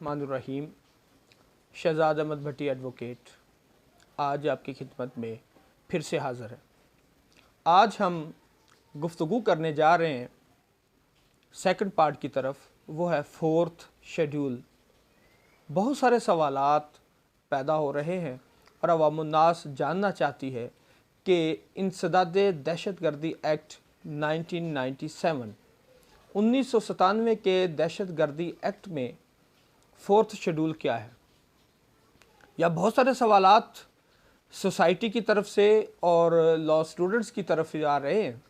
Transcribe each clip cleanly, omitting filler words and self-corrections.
बिस्मिल्लाहिर्रहमानिर्रहीम। शहजाद अहमद भट्टी एडवोकेट आज आपकी खिदमत में फिर से हाज़िर है। आज हम गुफ्तगू करने जा रहे हैं सेकंड पार्ट की तरफ, वो है फोर्थ शेड्यूल। बहुत सारे सवालात पैदा हो रहे हैं और अवामुन्नास जानना चाहती है कि इंसदाद दहशतगर्दी एक्ट 1997 के दहशतगर्दी एक्ट में फोर्थ शेड्यूल क्या है। या बहुत सारे सवालात सोसाइटी की तरफ से और लॉ स्टूडेंट्स की तरफ से आ रहे हैं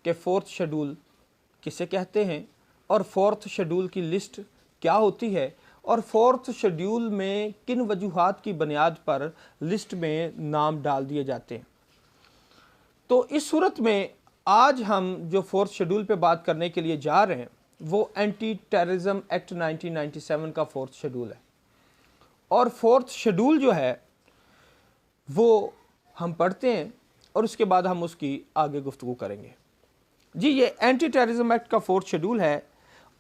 कि फ़ोर्थ शेड्यूल किसे कहते हैं और फोर्थ शेड्यूल की लिस्ट क्या होती है और फोर्थ शेड्यूल में किन वजूहात की बुनियाद पर लिस्ट में नाम डाल दिए जाते हैं। तो इस सूरत में आज हम जो फोर्थ शेड्यूल पे बात करने के लिए जा रहे हैं वो एंटी टेररिज्म एक्ट 1997 का फोर्थ शेड्यूल है। और फोर्थ शेड्यूल जो है वो हम पढ़ते हैं और उसके बाद हम उसकी आगे गुफ्तगू करेंगे। जी, ये एंटी टेररिज्म एक्ट का फोर्थ शेड्यूल है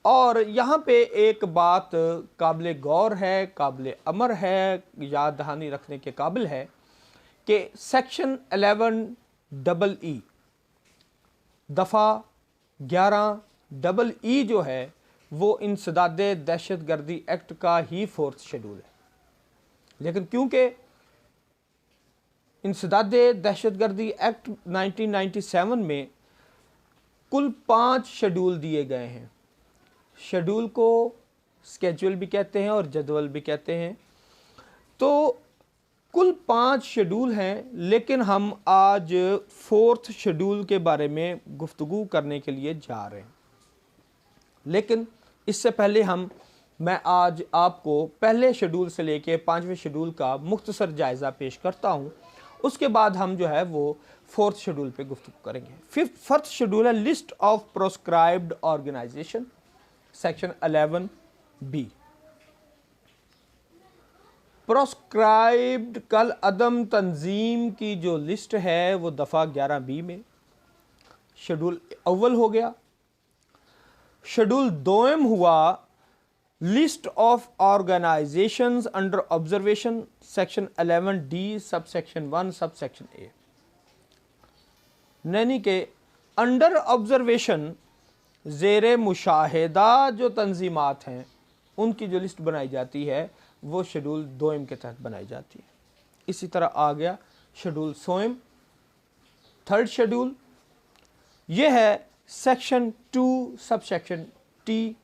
और यहाँ पे एक बात काबिल गौर है, काबिल अमर है, याद दहानी रखने के काबिल है कि सेक्शन 11 दफ़ा 11 जो है वो इंसदाद दहशतगर्दी एक्ट का ही फोर्थ शेड्यूल है। लेकिन क्योंकि इंसदाद दहशतगर्दी एक्ट 1997 में कुल 5 शेड्यूल दिए गए हैं। शेड्यूल को स्केड्यूल भी कहते हैं और जदवल भी कहते हैं। तो कुल 5 शेड्यूल हैं, लेकिन हम आज फोर्थ शेड्यूल के बारे में गुफ्तगू करने के लिए जा रहे हैं। लेकिन इससे पहले मैं आज आपको पहले शेड्यूल से लेके 5वें शेड्यूल का मुख्तसर जायज़ा पेश करता हूँ। उसके बाद हम जो है वो फोर्थ शेड्यूल पे गुफ्तगू करेंगे। फर्स्ट शेड्यूल है list of proscribed organisation, section 11B। Proscribed कल अदम तंजीम की जो लिस्ट है वो दफ़ा 11B में शेड्यूल अव्वल हो गया। शेड्यूल दोम हुआ list of organisations under observation, section 11D sub section 1 sub section A। यानी के अंडर ऑब्जर्वेशन ज़ेरे मुशाहिदा जो तंजीमात हैं उनकी जो लिस्ट बनाई जाती है वो शेड्यूल दोम के तहत बनाई जाती है। इसी तरह आ गया शेड्यूल सोम, थर्ड शेड्यूल, ये है section 2 sub section T।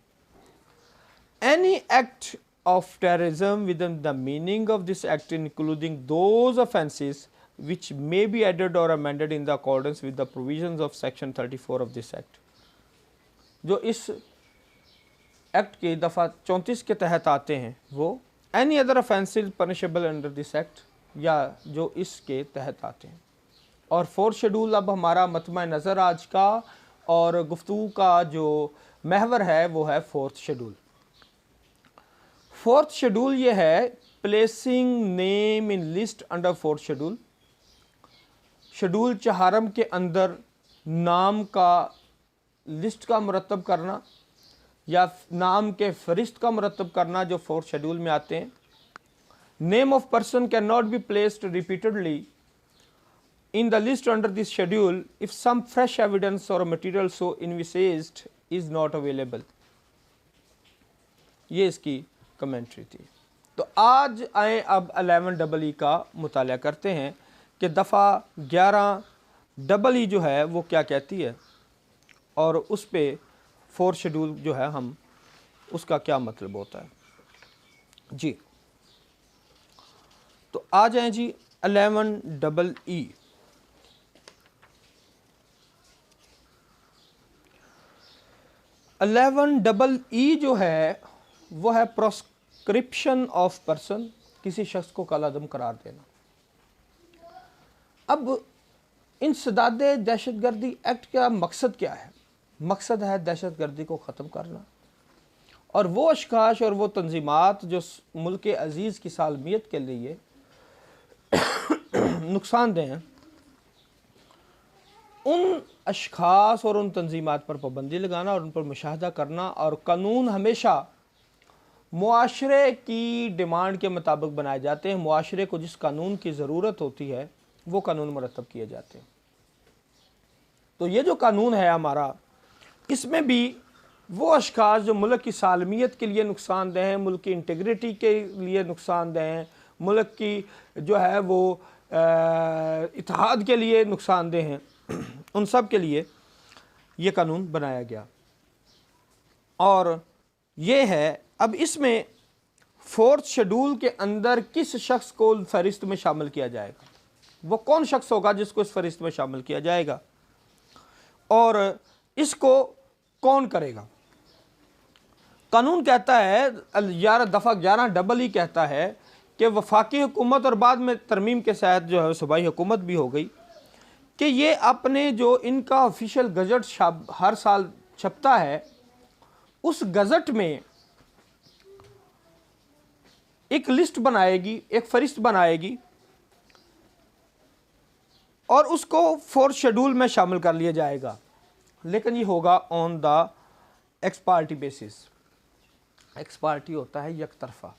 Any act of terrorism within the meaning of this act, including those offences which may be added or amended in the accordance with the provisions of section 34 of this act, जो इस act के दफ़ा 34 के तहत आते हैं वो any other offences punishable under this act, या जो इसके तहत आते हैं। और फोर्थ शेड्यूल अब हमारा मतमा नज़र आज का और गुफ्तगू का जो महवर है वो है फोर्थ शेड्यूल। फोर्थ शेड्यूल ये है placing name in list under fourth schedule. Schedule चहारम के अंदर नाम का लिस्ट का मुरतब करना या नाम के फरिस्त का मुरतब करना जो फोर्थ शेड्यूल में आते हैं। Name of person can not be placed repeatedly in the list under this schedule if some fresh evidence or material so envisaged is not available। ये इसकी कमेंट्री थी। तो आज आए अब 11 का मुताला करते हैं कि दफ़ा 11 जो है वो क्या कहती है और उस पे फोर्थ शेड्यूल जो है हम उसका क्या मतलब होता है। जी, तो आ जाएं जी 11 11 जो है वो है प्रोस्क्रिप्शन ऑफ पर्सन, किसी शख्स को कलअदम करार देना। अब इंसदाद दहशतगर्दी एक्ट का मकसद क्या है? मकसद है दहशतगर्दी को ख़त्म करना और वो अशखास और वो तंजीमात जो मुल्क अज़ीज़ की सालमियत के लिए नुकसानदेह हैं उन अशखास और उन तंजीमात पर पाबंदी लगाना और उन पर मुशाहदा करना। और कानून हमेशा मुआशरे की डिमांड के मुताबिक बनाए जाते हैं। मुआशरे को जिस कानून की ज़रूरत होती है वो कानून मुरतब किए जाते हैं। तो ये जो कानून है हमारा, इसमें भी वो अशखास जो मुल्क की सालमियत के लिए नुकसानदेह हैं, मुल्क की इंटीग्रिटी के लिए नुकसानदेह हैं, मुल्क की जो है वो इत्तेहाद के लिए नुकसानदेह हैं, उन सब के लिए ये कानून बनाया गया। और ये है, अब इसमें 4th शेड्यूल के अंदर किस शख्स को फहरिस्त में शामिल किया जाएगा, वो कौन शख्स होगा जिसको इस फहरिस्त में शामिल किया जाएगा और इसको कौन करेगा। कानून कहता है 11 दफ़ा 11 डबल ही कहता है कि वफाकी हुकूमत और बाद में तरमीम के तहत जो है सूबाई हुकूमत भी हो गई कि ये अपने जो इनका ऑफिशियल गज़ट हर साल छपता है, उस गज़ट में एक लिस्ट बनाएगी, एक फहरिस्त बनाएगी और उसको 4th शेड्यूल में शामिल कर लिया जाएगा। लेकिन ये होगा on the x party basis. X party होता है एक तरफा,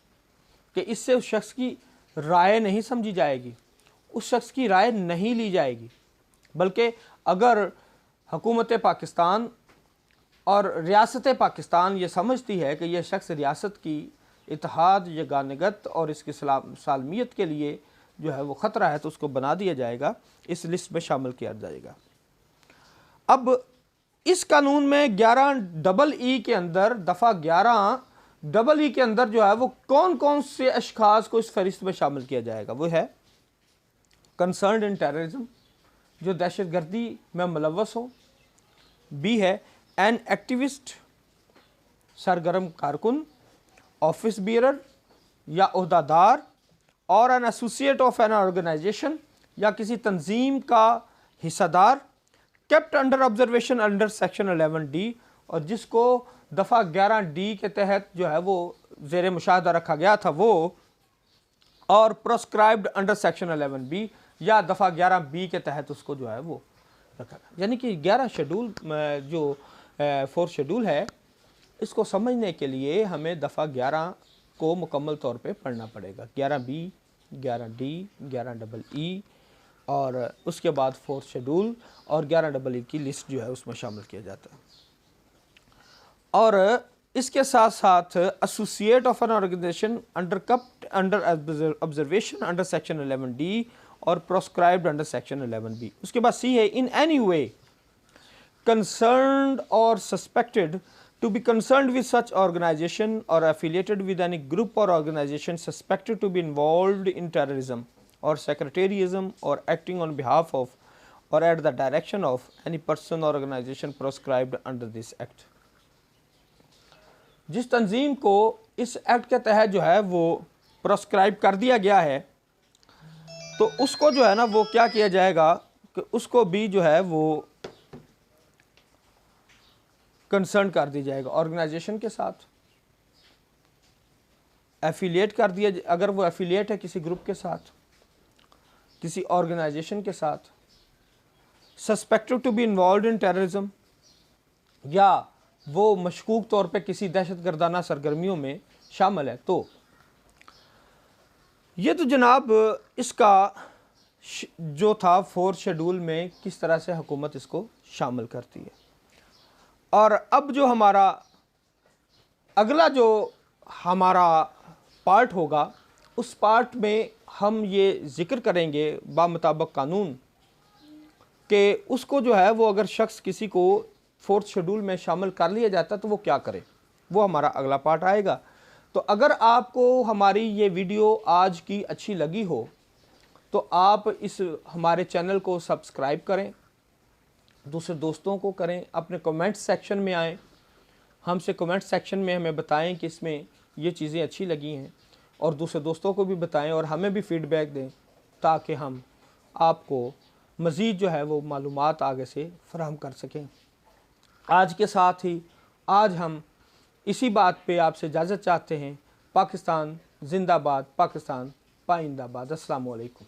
कि इससे उस शख्स की राय नहीं समझी जाएगी, उस शख्स की राय नहीं ली जाएगी, बल्कि अगर हुकूमत पाकिस्तान और रियासत पाकिस्तान ये समझती है कि यह शख्स रियासत की इत्तेहाद, यगानगत और इसकी सालमियत के लिए जो है वो ख़तरा है, तो उसको बना दिया जाएगा, इस लिस्ट में शामिल किया जाएगा। अब इस कानून में 11 डबल ई के अंदर, दफ़ा 11 डबल ई के अंदर जो है वो कौन कौन से अशखास को इस फहरिस्त में शामिल किया जाएगा, वो है कंसर्न्ड इन टेररिज्म, जो दहशत गर्दी में मुलव्वस हो। बी है एन एक्टिविस्ट, सरगर्म कारकुन, ऑफिस बियरर या ओहदादार और an associate of an organisation या किसी तंजीम का हिस्सेदार, kept under observation under section 11D, और जिसको दफ़ा 11D के तहत जो है वो ज़ेर मुशाहदा रखा गया था वो, और प्रोस्क्राइब्ड अंडर सेक्शन 11B या दफ़ा 11B के तहत उसको जो है वो रखा गया। यानी कि 11 शेड्यूल जो 4th शेड्यूल है, इसको समझने के लिए हमें दफ़ा 11 को मुकम्मल तौर पे पढ़ना पड़ेगा। 11B, 11D, 11EE और उसके बाद 4th शेड्यूल और 11EE की लिस्ट जो है उसमें शामिल किया जाता है। और इसके साथ साथ associate of an organisation under kept under observation under section 11D और प्रोस्क्राइब्ड अंडर सेक्शन 11B। उसके बाद सी है इन एनी वे कंसर्न्ड और suspected to be concerned with such organization or affiliated with any group or organization suspected to be involved in terrorism or sectarianism or acting on behalf of or at the direction of any person or organization prescribed under this act। जिस तंजीम को इस act के तहत जो है वो proscribe कर दिया गया है, तो उसको जो है ना वो क्या किया जाएगा कि उसको भी जो है वो कंसर्न कर दिया जाएगा, ऑर्गेनाइजेशन के साथ एफिलिएट कर दिया, अगर वो एफिलिएट है किसी ग्रुप के साथ, किसी ऑर्गेनाइजेशन के साथ, suspected to be involve in terrorism या वो मशकूक तौर पे किसी दहशत गर्दाना सरगर्मियों में शामिल है, तो ये तो जनाब इसका जो था 4th शेड्यूल में किस तरह से हुकूमत इसको शामिल करती है। और अब जो हमारा अगला जो हमारा पार्ट होगा, उस पार्ट में हम ये ज़िक्र करेंगे बामुताबिक कानून कि उसको जो है वो अगर शख्स किसी को 4th शेड्यूल में शामिल कर लिया जाता तो वो क्या करे, वो हमारा अगला पार्ट आएगा। तो अगर आपको हमारी ये वीडियो आज की अच्छी लगी हो तो आप इस हमारे चैनल को सब्सक्राइब करें, दूसरे दोस्तों को करें, अपने कमेंट सेक्शन में आएँ, हमसे कमेंट सेक्शन में हमें बताएं कि इसमें ये चीज़ें अच्छी लगी हैं, और दूसरे दोस्तों को भी बताएं और हमें भी फीडबैक दें ताकि हम आपको मज़ीद जो है वो मालूमात आगे से फराहम कर सकें। आज के साथ ही आज हम इसी बात पे आपसे इजाज़त चाहते हैं। पाकिस्तान जिंदाबाद, पाकिस्तान पाइंदाबाद। अस्सलामु अलैकुम।